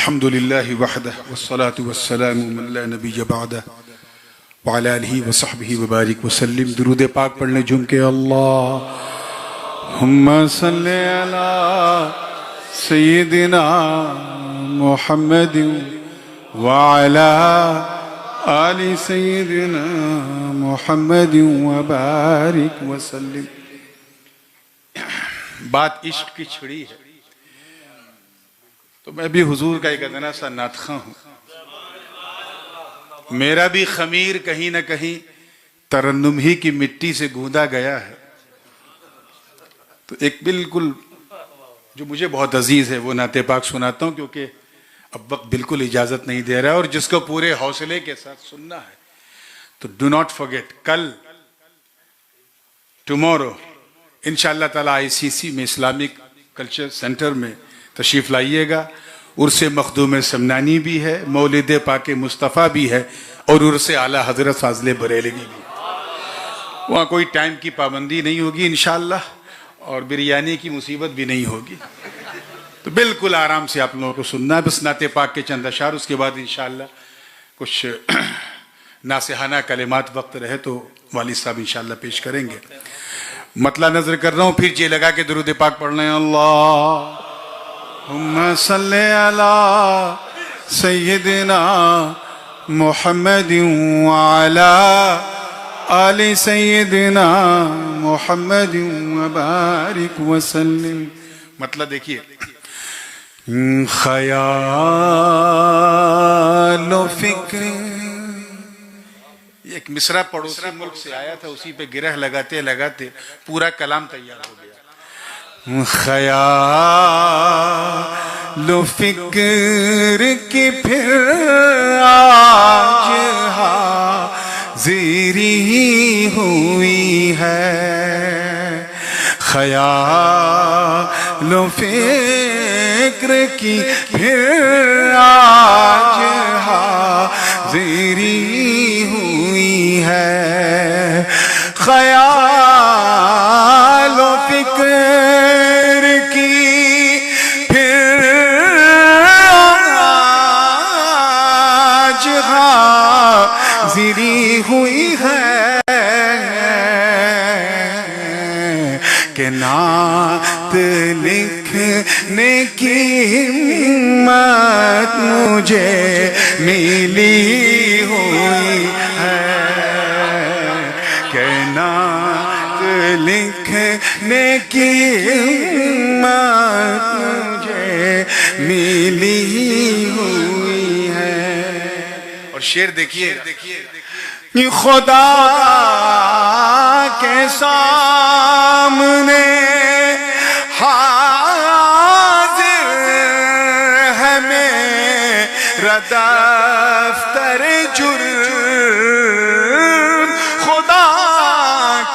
الحمد للہ وحدہ والصلاة والسلام من لا نبی بعدہ وعلی آلہ وصحبہ وبارک وسلم. درود پاک پڑھنے جھوم کے اللہم صلی علی سیدنا محمد وعلی آل سیدنا محمد وبارک وسلم. بات عشق کی چھڑی ہے تو میں بھی حضور کا ایک ادنا سا ناطخواں ہوں. میرا بھی خمیر کہیں نہ کہیں ترنم ہی کی مٹی سے گوندا گیا ہے. تو ایک بالکل جو مجھے بہت عزیز ہے وہ نعت پاک سناتا ہوں کیونکہ اب وقت بالکل اجازت نہیں دے رہا ہے اور جس کو پورے حوصلے کے ساتھ سننا ہے تو ڈو ناٹ فرگیٹ کل ٹمورو انشاءاللہ تعالیٰ ICC میں اسلامک کلچر سینٹر میں تشریف لائیے گا. عرس مخدوم سمنانی بھی ہے, مولد پاک مصطفیٰ بھی ہے اور عرس اعلیٰ حضرت فاضل بریلوی بھی. وہاں کوئی ٹائم کی پابندی نہیں ہوگی انشاءاللہ اور بریانی کی مصیبت بھی نہیں ہوگی. تو بالکل آرام سے آپ لوگوں کو سننا ہے. بس نعت پاک کے چند اشعار, اس کے بعد انشاءاللہ کچھ ناصحانہ کلمات وقت رہے تو والد صاحب انشاءاللہ پیش کریں گے. مطلع نظر کر رہا ہوں, پھر جے لگا کے درود پاک پڑھ لیں. اللہم صلی علی سیدنا محمد وعلی آل سیدنا محمد وبارک وسلم. مطلب دیکھیے, خیال و فکر, ایک مصرع پڑوسی ملک سے آیا تھا, اسی پہ گرہ لگاتے لگاتے پورا کلام تیار ہو گیا. خیال و فکر کی پھر آج حاضری ہوئی ہے. خیال و فکر کی پھر آج حاضری ہے. خیال و فکر کی پھر آج حاضری ہوئی ہے کہ نعت لکھنے کی ہمت مجھے ملی ہوئی ہے. لکھنے کی ہمت مجھے ملی ہوئی ہے. اور شعر دیکھیے, خدا کے سامنے حاضر ہے میرا دفتر جرم. خدا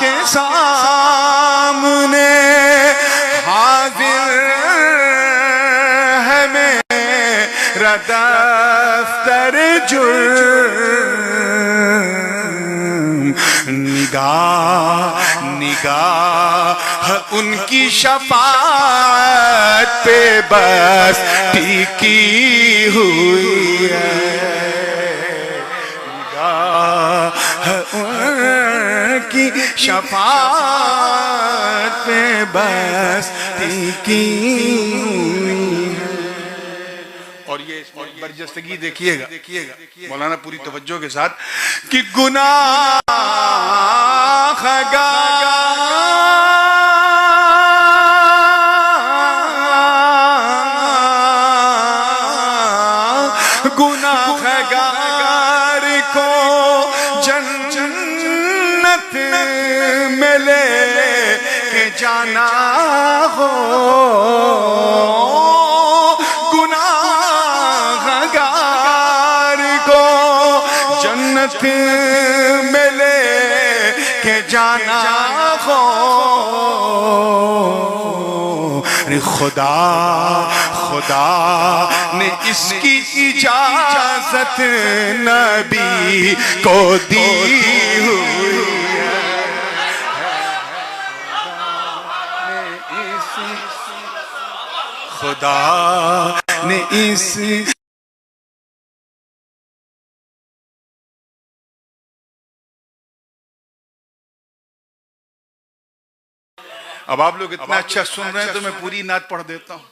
کے سامنے حاضر ہے میرا دفتر جرم. نگاہ ان کی شفاعت پہ بس ٹکی ہوئی ہے. کی شفاعت پہ بس ٹکی ہوئی ہے. اور یہ اس میں برجستگی دیکھیے گا مولانا پوری توجہ کے ساتھ کہ گناہ گناہگار کو جنت میں لے کے جانا ہو. گناہگار کو جنت میں لے کے جانا ہو. خدا نے اس کی اجازت نبی کو دی ہوئی ہے. خدا نے اس اب آپ لوگ اتنا اچھا سن رہے ہیں تو میں پوری نعت پڑھ دیتا ہوں،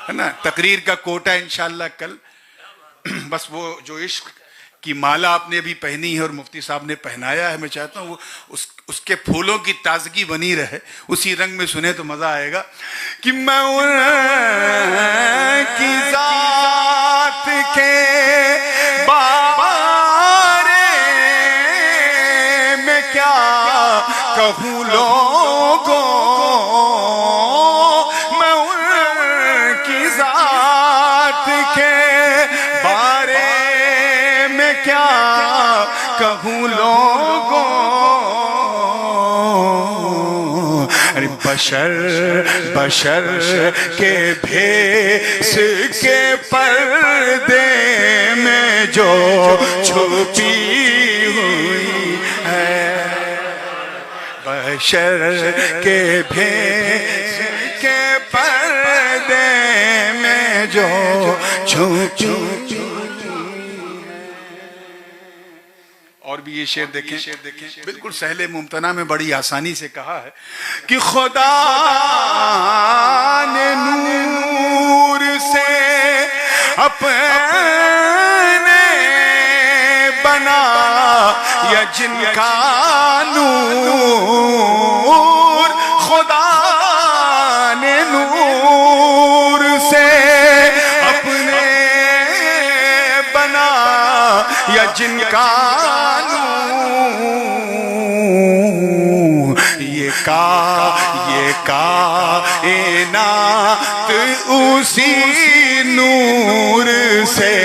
ہے نا؟ تقریر کا کوٹا انشاءاللہ کل. بس وہ جو عشق کی مالا آپ نے ابھی پہنی ہے اور مفتی صاحب نے پہنایا ہے، میں چاہتا ہوں وہ اس کے پھولوں کی تازگی بنی رہے، اسی رنگ میں سنے تو مزہ آئے گا. کہ میں ان کی ذات کے بارے میں کیا کہوں لوگوں، میں ان کی ذات کے بارے میں کیا کہوں لوگوں. بشر کے بھیس کے پردے میں جو چھپی ہوئی ہے، بشر کے بھیس کے پردے میں جو چھپی. اور بھی یہ شعر دیکھیں، بالکل سہل ممتنع میں بڑی آسانی سے کہا ہے کہ خدا نے نور سے اپنے بنا یا جن کا نور، خدا نے نور سے اپنے بنا یا جن کا یہ کائنات اسی نور سے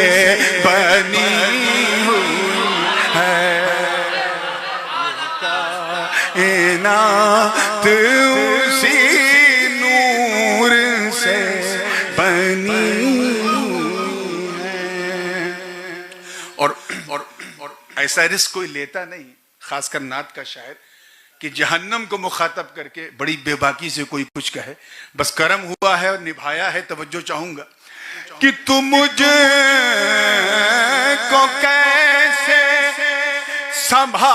بنی ہوئی ہے، کائنات اسی نور سے بنی ہوئی ہے. اور ایسا رزق کوئی لیتا نہیں، خاص کر نعت کا شاعر، کہ جہنم کو مخاطب کر کے بڑی بے باکی سے کوئی کچھ کہے. بس کرم ہوا ہے اور نبھایا ہے. توجہ چاہوں گا کہ تم مجھے کو کیسے سنبھالے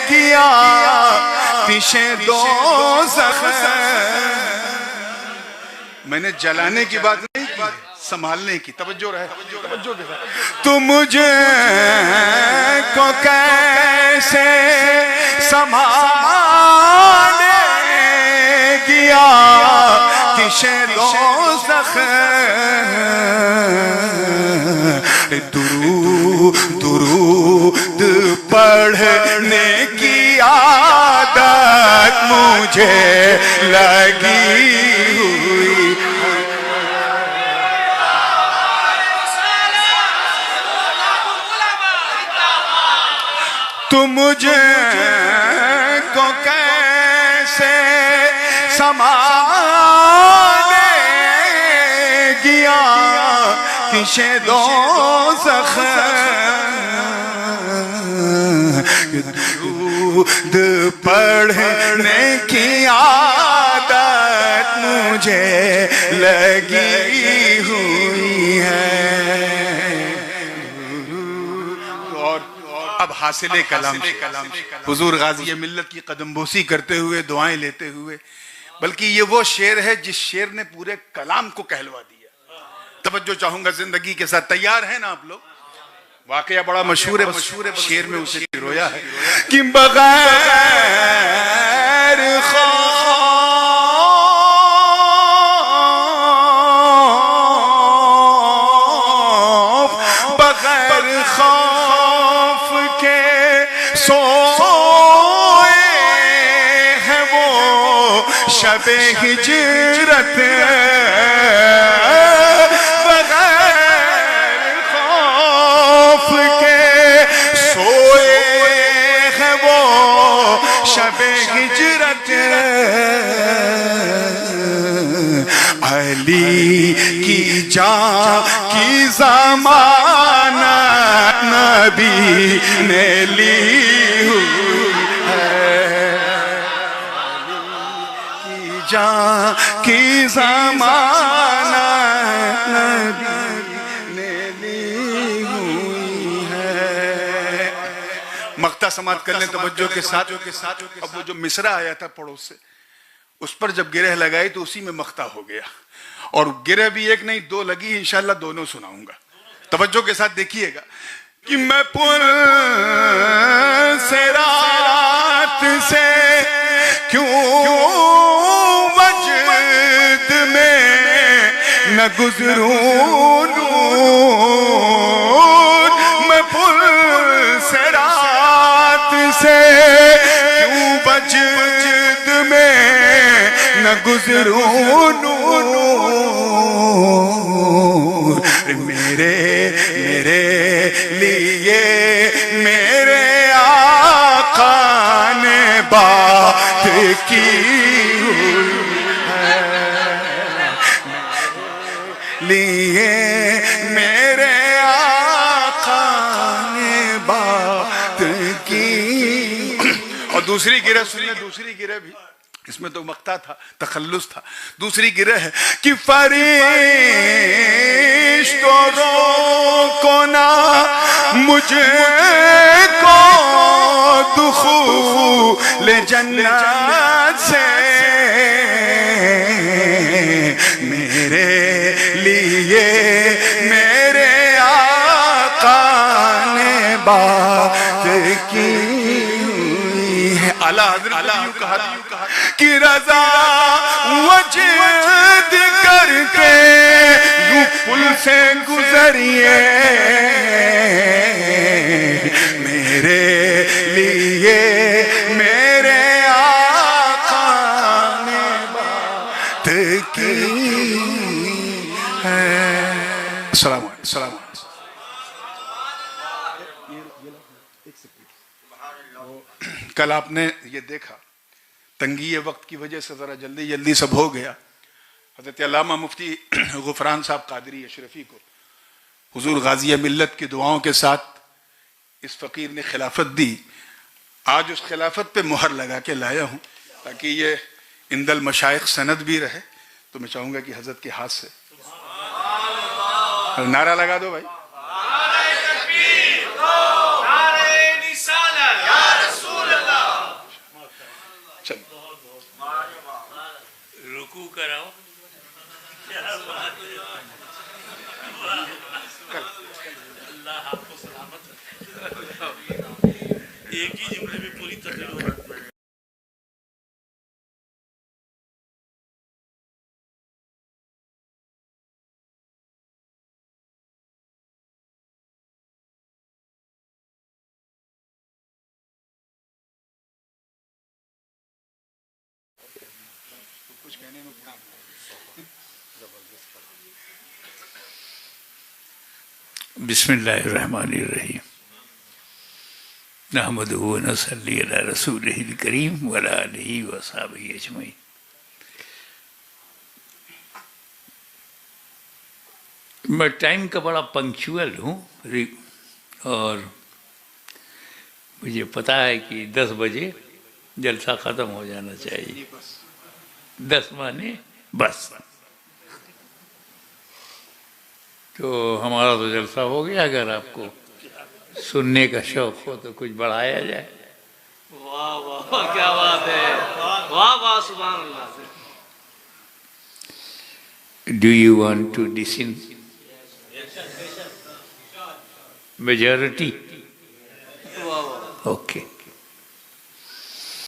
گیا آتش دوزخ. میں نے جلانے کی بات نہیں کی، سنبھالنے کی. توجہ رہے، توجہ کے ساتھ. تم مجھے کو کیسے سنبھالے گیا آتش دوزخ. درود پڑھنے کی عادت مجھے لگی ہوئی. تم مجھے کو کیسے سنبھالے گیا آتش دوزخ. درود پڑھنے کی عادت مجھے لگی ہوئی ہے. اب حاصل کلام حضور غازی ملت کی قدم بوسی کرتے ہوئے، دعائیں لیتے ہوئے، بلکہ یہ وہ شعر ہے جس شعر نے پورے کلام کو کہلوا دیا. توجہ چاہوں گا زندگی کے ساتھ. تیار ہیں نا آپ لوگ؟ واقعہ بڑا مشہور ہے، شعر میں اسے رویا ہے کہ بغیر خوف، بغیر خوف کے سوئے ہیں وہ شب ہجرت. بغیر خوف کے سوئے ہیں وہ شب ہجرت. علی کی جان کی ضمانت نبی نے لی ہوئی ہے. علی کی جان کی ضمانت نبی نے لی ہوئی ہے. مختصر سماعت کر لیں توجہ کے ساتھ. اب وہ جو مصرع آیا تھا پڑوس سے، اس پر جب گرہ لگائی تو اسی میں مقطع ہو گیا، اور گرہ بھی ایک نہیں دو لگی، انشاءاللہ دونوں سناؤں گا. توجہ کے ساتھ دیکھیے گا کہ میں پر سے رات سے کیوں وجد میں نہ گزروں نور، میں پر سے رات سے کیوں وجد میں نہ گزروں نور، میرے لیے میرے آقا نے بات کی ہوئی ہے، لیے میرے آقا نے بات کی. اور دوسری گرہ سنیں، دوسری گرہ بھی اس میں تو مقطع تھا، تخلص تھا. دوسری گرہ ہے کہ فرشتوں روکو نہ مجھے کو دخول جنت سے، میرے لیے میرے آقا نے بات کی ہوئی ہے. اعلیٰ حضرت نے یوں کہا کہ رضا وجد کر کے یوں پل سے گزریے، میرے لیے میرے آقا نے بات کی ہے. السلام علیکم. السلام علیکم. کل آپ نے یہ دیکھا، تنگی وقت کی وجہ سے ذرا جلدی سب ہو گیا. حضرت علامہ مفتی غفران صاحب قادری اشرفی کو حضور غازی ملت کی دعاؤں کے ساتھ اس فقیر نے خلافت دی. آج اس خلافت پہ مہر لگا کے لایا ہوں تاکہ یہ عند المشائخ سند بھی رہے. تو میں چاہوں گا کہ حضرت کے ہاتھ سے نعرہ لگا دو بھائی. رکوع کراؤ. اللہ آپ کو سلامت ایک ہی جملے میں پوری تقریر ہو. بسم اللہ الرحمن الرحیم. نحمدہ و نصلی علی رسولہ الکریم وعلی آلہ وصحبہ اجمعین. میں ٹائم کا بڑا پنکچوئل ہوں، اور مجھے پتا ہے کہ 10 بجے جلسہ ختم ہو جانا چاہیے. 10 مانے بس. تو ہمارا تو جلسہ ہو گیا. اگر آپ کو سننے کا شوق ہو تو کچھ بڑھایا جائے. واہ واہ کیا بات ہے، واہ واہ سبحان اللہ. Do you want to listen? Majority? واہ واہ. Okay.